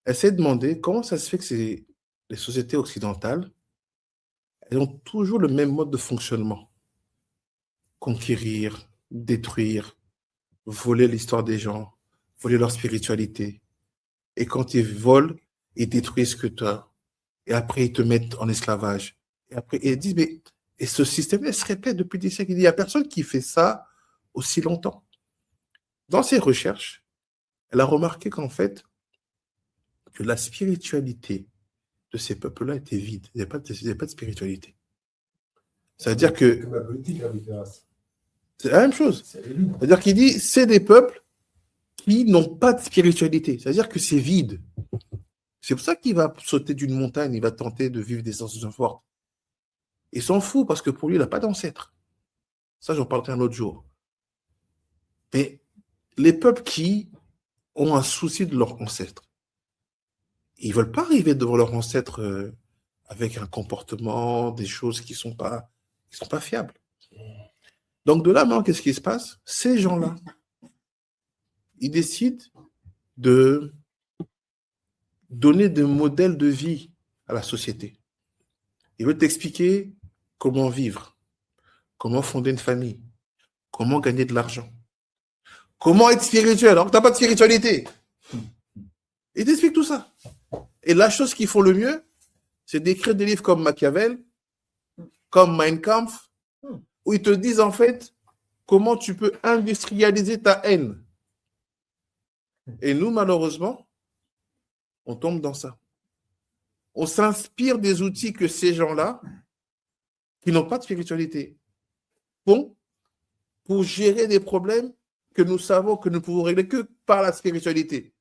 Elle s'est demandé comment ça se fait que les sociétés occidentales, elles ont toujours le même mode de fonctionnement. Conquérir, détruire, voler l'histoire des gens, voler leur spiritualité. Et quand ils volent, ils détruisent ce que tu as. Et après, ils te mettent en esclavage. Et après, ils disent, mais et ce système-là se répète depuis des siècles. Il n'y a personne qui fait ça aussi longtemps. Dans ses recherches, elle a remarqué qu'en fait, que la spiritualité de ces peuples-là était vide. Il n'y avait pas de spiritualité. C'est-à-dire que Comme la politique, c'est la même chose. C'est-à-dire qu'il dit, c'est des peuples qui n'ont pas de spiritualité. C'est-à-dire que c'est vide. C'est pour ça qu'il va sauter d'une montagne, il va tenter de vivre des sensations fortes. Il s'en fout parce que pour lui, il n'a pas d'ancêtre. Ça, j'en parlerai un autre jour. Mais les peuples qui ont un souci de leur ancêtre, ils ne veulent pas arriver devant leur ancêtre avec un comportement, des choses qui ne sont pas fiables. Donc de là, maintenant, qu'est-ce qui se passe? Ces gens-là, ils décident de donner des modèles de vie à la société. Ils veulent t'expliquer comment vivre, comment fonder une famille, comment gagner de l'argent, comment être spirituel alors que tu n'as pas de spiritualité. Ils t'expliquent tout ça. Et la chose qu'ils font le mieux, c'est d'écrire des livres comme Machiavel, comme Mein Kampf, où ils te disent en fait comment tu peux industrialiser ta haine. Et nous, malheureusement, on tombe dans ça. On s'inspire des outils que ces gens-là, qui n'ont pas de spiritualité, font pour gérer des problèmes que nous savons que nous ne pouvons régler que par la spiritualité.